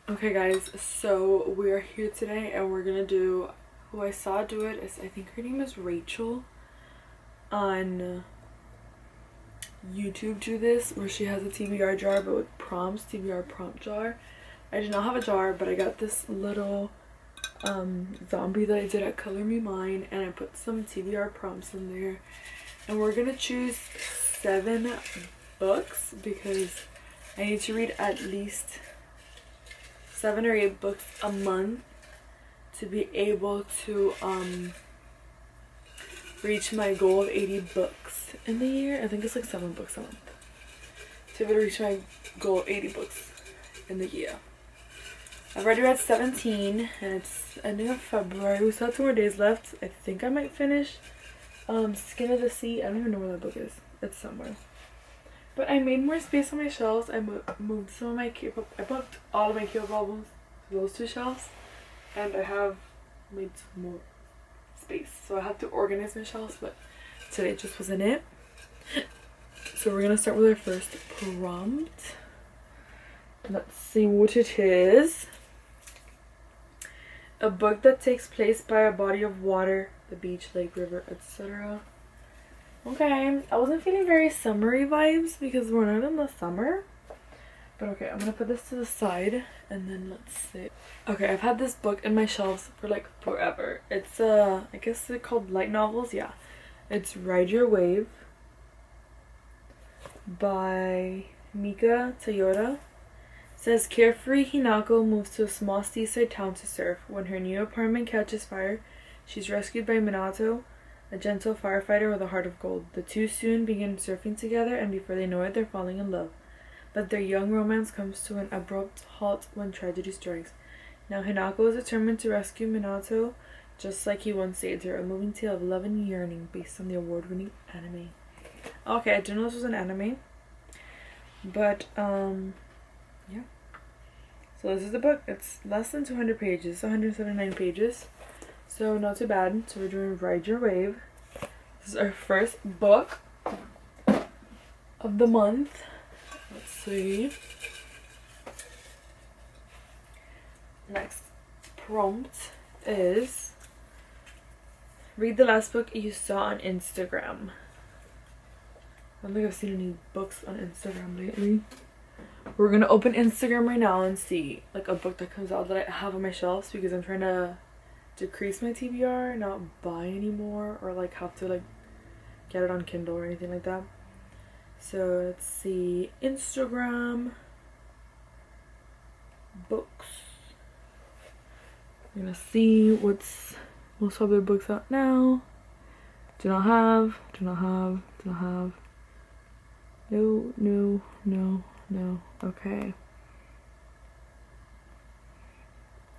Okay guys, so we are here today and we're gonna do, who I saw do it is, I think her name is Rachel on YouTube, do this where she has a TBR jar but with prompts, TBR prompt jar. I did not have a jar, but I got this little zombie that I did at Color Me Mine, and I put some TBR prompts in there, and we're gonna choose 7 books because I need to read at least 7 or 8 books a month to be able to reach my goal of 80 books in the year. I think it's like 7 books a month to be able to reach my goal of 80 books in the year. I've already read 17 and it's ending of February. We still have 2 more days left. I think I might finish Skin of the Sea. I don't even know where that book is. It's somewhere. But I made more space on my shelves. I moved some of my K-pop. I put all of my K-pop albums to those 2 shelves, and I have made some more space. So I have to organize my shelves, but today just wasn't it. So we're gonna start with our first prompt. Let's see what it is. A book that takes place by a body of water, the beach, lake, river, etc. Okay, I wasn't feeling very summery vibes because we're not in the summer. But okay, I'm gonna put this to the side and then let's see. Okay, I've had this book in my shelves for like forever. It's I guess they're called light novels, yeah. It's Ride Your Wave by Mika Toyota. It says carefree Hinako moves to a small seaside town to surf. When her new apartment catches fire, she's rescued by Minato, a gentle firefighter with a heart of gold. The two soon begin surfing together, and before they know it, they're falling in love. But their young romance comes to an abrupt halt when tragedy strikes. Now Hinako is determined to rescue Minato, just like he once saved her. A moving tale of love and yearning based on the award-winning anime. Okay, I didn't know this was an anime. But, yeah. So this is the book. It's less than 200 pages, 179 pages. So not too bad. So we're doing Ride Your Wave. This is our first book of the month. Let's see. Next prompt is read the last book you saw on Instagram. I don't think I've seen any books on Instagram lately. We're gonna open Instagram right now and see like a book that comes out that I have on my shelves because I'm trying to decrease my TBR, not buy anymore or like have to like get it on Kindle or anything like that. So let's see, Instagram books. I'm gonna see what's most popular books out now. Do not have. No. Okay.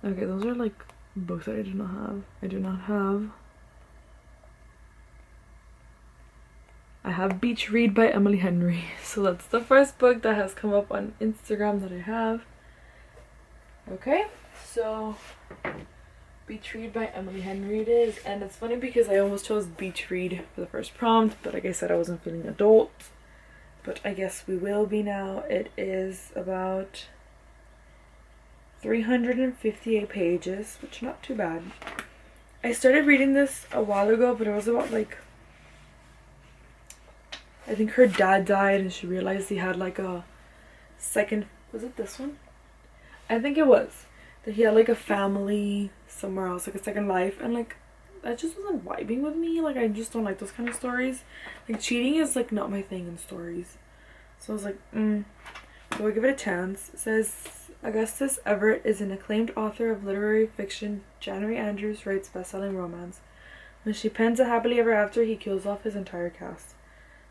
Okay, those are like books that I do not have. I have Beach Read by Emily Henry. So that's the first book that has come up on Instagram that I have. Okay, so Beach Read by Emily Henry it is. And it's funny because I almost chose Beach Read for the first prompt, but like I said, I wasn't feeling adult. But I guess we will be now. It is about 358 pages, which not too bad. I started reading this a while ago, but it was about like, I think her dad died and she realized he had like a second, was it this one? I think it was. That he had like a family somewhere else, like a second life, and like that just wasn't vibing with me. Like I just don't like those kind of stories. Like cheating is like not my thing in stories. So I was like, so I give it a chance. It says Augustus Everett is an acclaimed author of literary fiction. January Andrews writes best-selling romance. When she pens a happily ever after, he kills off his entire cast.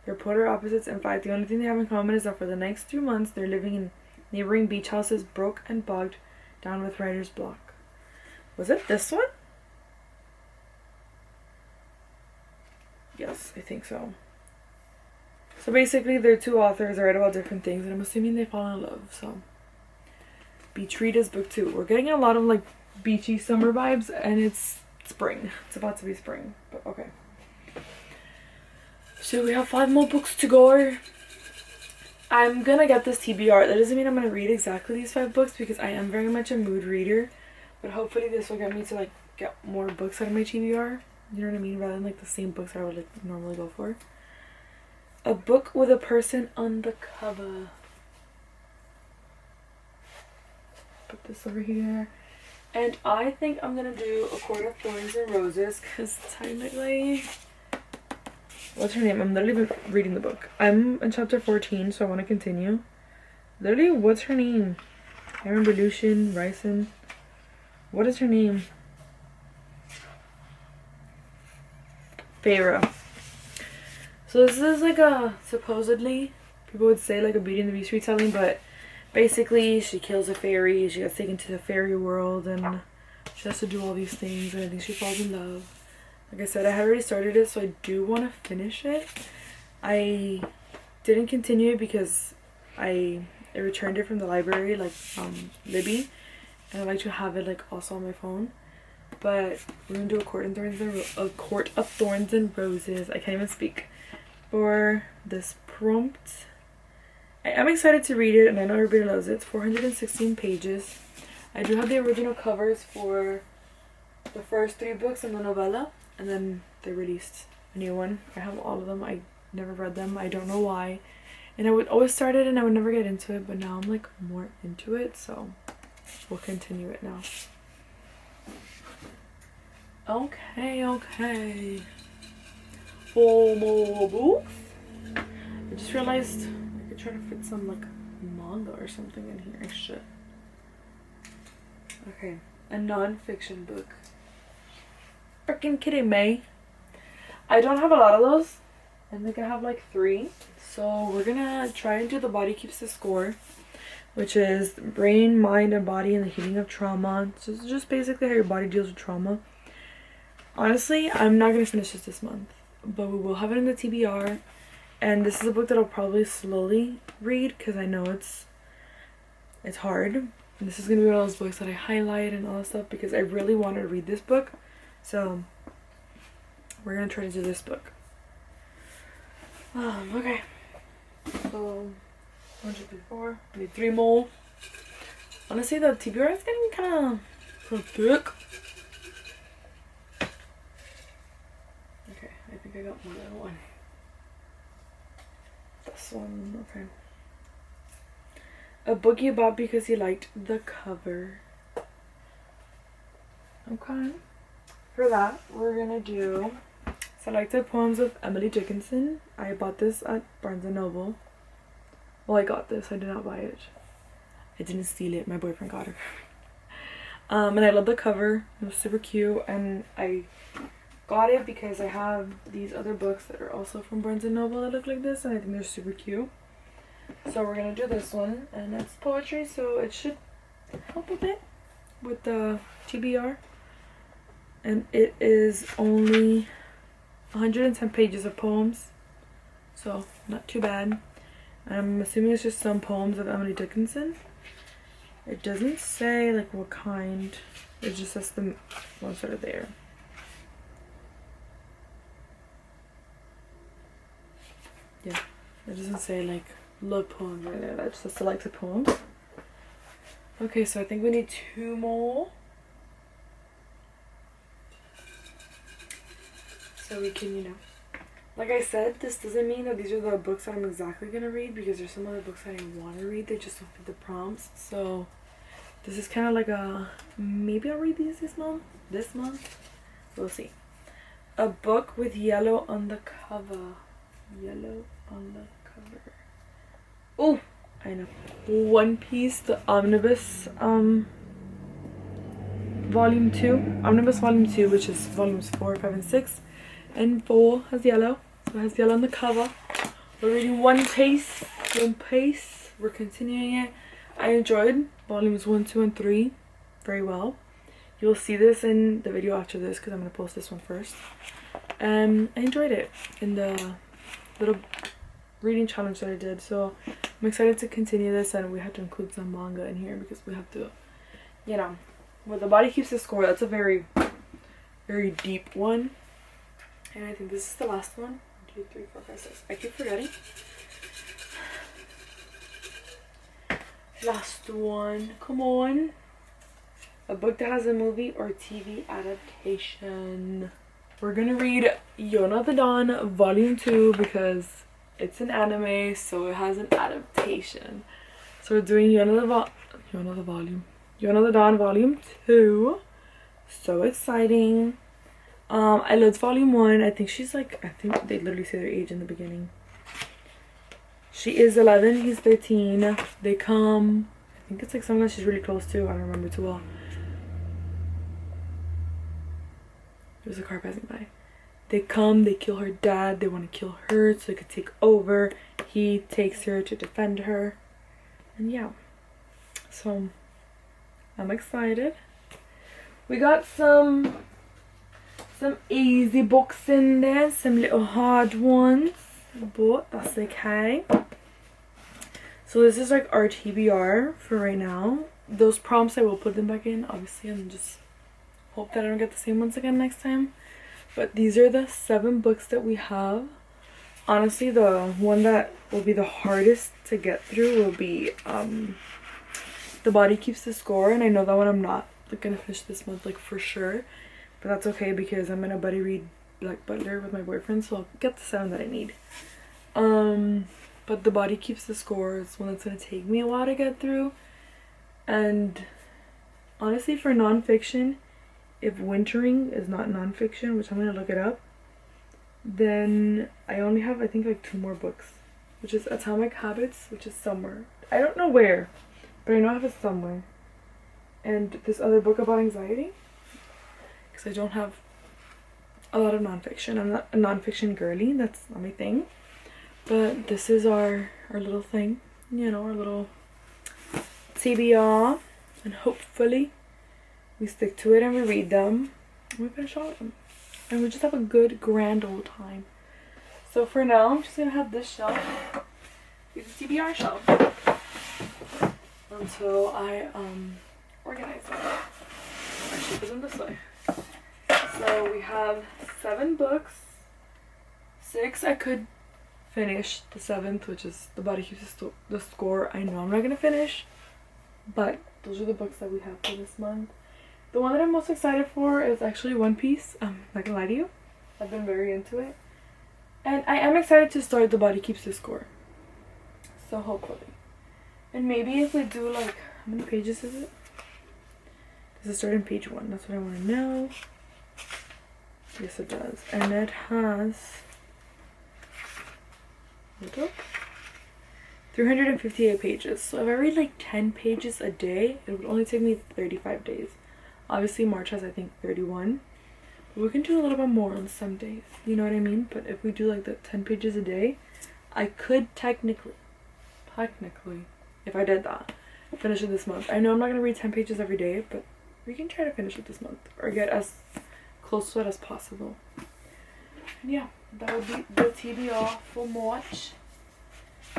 They're polar opposites. In fact, the only thing they have in common is that for the next 2 months, they're living in neighboring beach houses, broke and bogged down with writer's block. Was it this one? Yes, I think so. So basically, they're 2 authors that write about different things, and I'm assuming they fall in love, so. Beach Read is book 2. We're getting a lot of like beachy summer vibes, and it's spring. It's about to be spring, but okay. So we have 5 more books to go. I'm gonna get this TBR. That doesn't mean I'm gonna read exactly these 5 books because I am very much a mood reader. But hopefully this will get me to like get more books out of my TBR. You know what I mean? Rather than like the same books that I would like normally go for. A book with a person on the cover. Put this over here. And I think I'm gonna do A Court of Thorns and Roses because technically, what's her name? I'm literally reading the book. I'm in chapter 14, so I want to continue. Literally, what's her name? I remember Lucian, Ryson. What is her name? Feyre. So this is like a, supposedly, people would say like a Beauty and the Beast retelling, but basically she kills a fairy, she gets taken to the fairy world, and she has to do all these things, and I think she falls in love. Like I said, I had already started it, so I do want to finish it. I didn't continue it because I returned it from the library, like Libby, and I like to have it like also on my phone. But we're gonna do A Court of Thorns and Roses. I can't even speak. For this prompt, I am excited to read it, and I know everybody loves it. It's 416 pages. I do have the original covers for the first 3 books in the novella, and then they released a new one. I have all of them. I never read them. I don't know why. And I would always start it and I would never get into it, but now I'm like more into it, so we'll continue it now. Okay. 4 more books. I just realized I could try to fit some like manga or something in here. I should. Okay, a non-fiction book. Freaking kidding me. I don't have a lot of those. I think I have like 3. So we're gonna try and do The Body Keeps the Score, which is brain, mind, and body and the healing of trauma. So it's just basically how your body deals with trauma. Honestly, I'm not gonna finish this month, but we will have it in the TBR. And this is a book that I'll probably slowly read because I know it's hard. And this is gonna be one of those books that I highlight and all that stuff because I really want to read this book. So we're gonna try to do this book. Okay. So 1, 2, 3, 4. I need 3 more. Honestly, the TBR is getting kind of thick. Okay, I think I got more than 1. This one, okay. A book you bought because you liked the cover. Okay. For that, we're gonna do Selected Poems of Emily Dickinson. I bought this at Barnes & Noble. Well, I got this. I did not buy it. I didn't steal it. My boyfriend got it. And I love the cover. It was super cute. And I got it because I have these other books that are also from Barnes & Noble that look like this. And I think they're super cute. So we're going to do this one. And it's poetry, so it should help a bit with the TBR. And it is only 110 pages of poems. So, not too bad. I'm assuming it's just some poems of Emily Dickinson. It doesn't say like what kind. It just says the ones that are there. Yeah, it doesn't say like love poems or anything like that. It just says selected poems. Okay, so I think we need 2 more. So we can, you know. Like I said, this doesn't mean that these are the books that I'm exactly going to read because there's some other books that I want to read. They just don't fit the prompts. So this is kind of like a, maybe I'll read these this month. We'll see. A book with yellow on the cover. Yellow on the cover. Oh, I know. One Piece, the Omnibus, Volume 2. Omnibus Volume 2, which is Volumes 4, 5, and 6. And 4 has yellow, so it has yellow on the cover. We're reading One Piece. We're continuing it. I enjoyed volumes 1, 2, and 3 very well. You'll see this in the video after this because I'm going to post this one first. I enjoyed it in the little reading challenge that I did, so I'm excited to continue this, and we have to include some manga in here because we have to, you know, well, The Body Keeps the Score, that's a very, very deep one. And I think this is the last one. 1, 2, 3, 4, 5, 6. I keep forgetting. Last one. Come on. A book that has a movie or TV adaptation. We're gonna read Yona the Dawn Volume 2 because it's an anime, so it has an adaptation. So we're doing Yona the Dawn Volume 2. So exciting. I loved Volume 1. I think they literally say their age in the beginning. She is 11, he's 13. They come, I think it's like someone she's really close to. I don't remember too well. There's a car passing by. They come, they kill her dad. They want to kill her so they could take over. He takes her to defend her. And yeah. So, I'm excited. We got some easy books in there. Some little hard ones. But that's okay. So this is like our TBR for right now. Those prompts I will put them back in, obviously, and just hope that I don't get the same ones again next time. But these are the 7 books that we have. Honestly, the one that will be the hardest to get through will be The Body Keeps the Score, and I know that one I'm not gonna finish this month, like, for sure. But that's okay because I'm gonna buddy read Black Butler with my boyfriend, so I'll get the 7 that I need. But The Body Keeps the Score is one that's gonna take me a while to get through. And honestly, for nonfiction, if Wintering is not nonfiction, which I'm gonna look it up, then I only have, I think, like 2 more books, which is Atomic Habits, which is somewhere. I don't know where, but I know I have it somewhere. And this other book about anxiety, because I don't have a lot of nonfiction. I'm not a nonfiction girly, that's not my thing. But this is our little thing, you know, our little TBR, and hopefully we stick to it and we read them and we finish all of them and we just have a good grand old time. So for now, I'm just gonna have this shelf, it's a TBR shelf, until I organize them. Actually, put them this way. So we have 7 books. 6 I could finish. The 7th, which is The Body Keeps the Score, I know I'm not gonna finish, but those are the books that we have for this month. The one that I'm most excited for is actually One Piece. I'm not gonna lie to you, I've been very into it, and I am excited to start The Body Keeps the Score. So hopefully, and maybe if we do, like, how many pages is it? Does it start on page 1? That's what I want to know. Yes, it does, and it has 358 pages. So if I read like 10 pages a day, it would only take me 35 days. Obviously March has, I think, 31. We can do a little bit more on some days, you know what I mean? But if we do like the 10 pages a day, I could technically, if I did that, finish it this month. I know I'm not gonna read 10 pages every day, but we can try to finish it this month or get as close to it as possible. And yeah, that would be the TBR for March.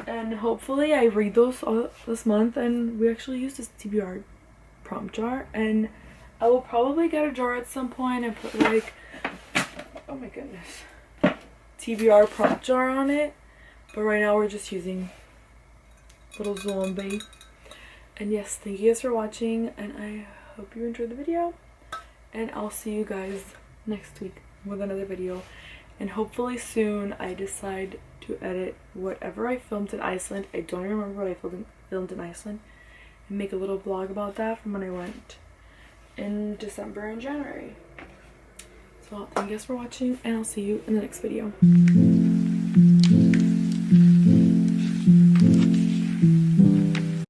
And hopefully I read those all this month and we actually use this TBR prompt jar. And I will probably get a jar at some point and put, like, oh my goodness, TBR prompt jar on it. But right now we're just using little zombie. And yes, thank you guys for watching, and I hope you enjoyed the video. And I'll see you guys next week with another video. And hopefully soon I decide to edit whatever I filmed in Iceland. I don't remember what I filmed in Iceland. And make a little vlog about that from when I went in December and January. So thank you guys for watching, and I'll see you in the next video.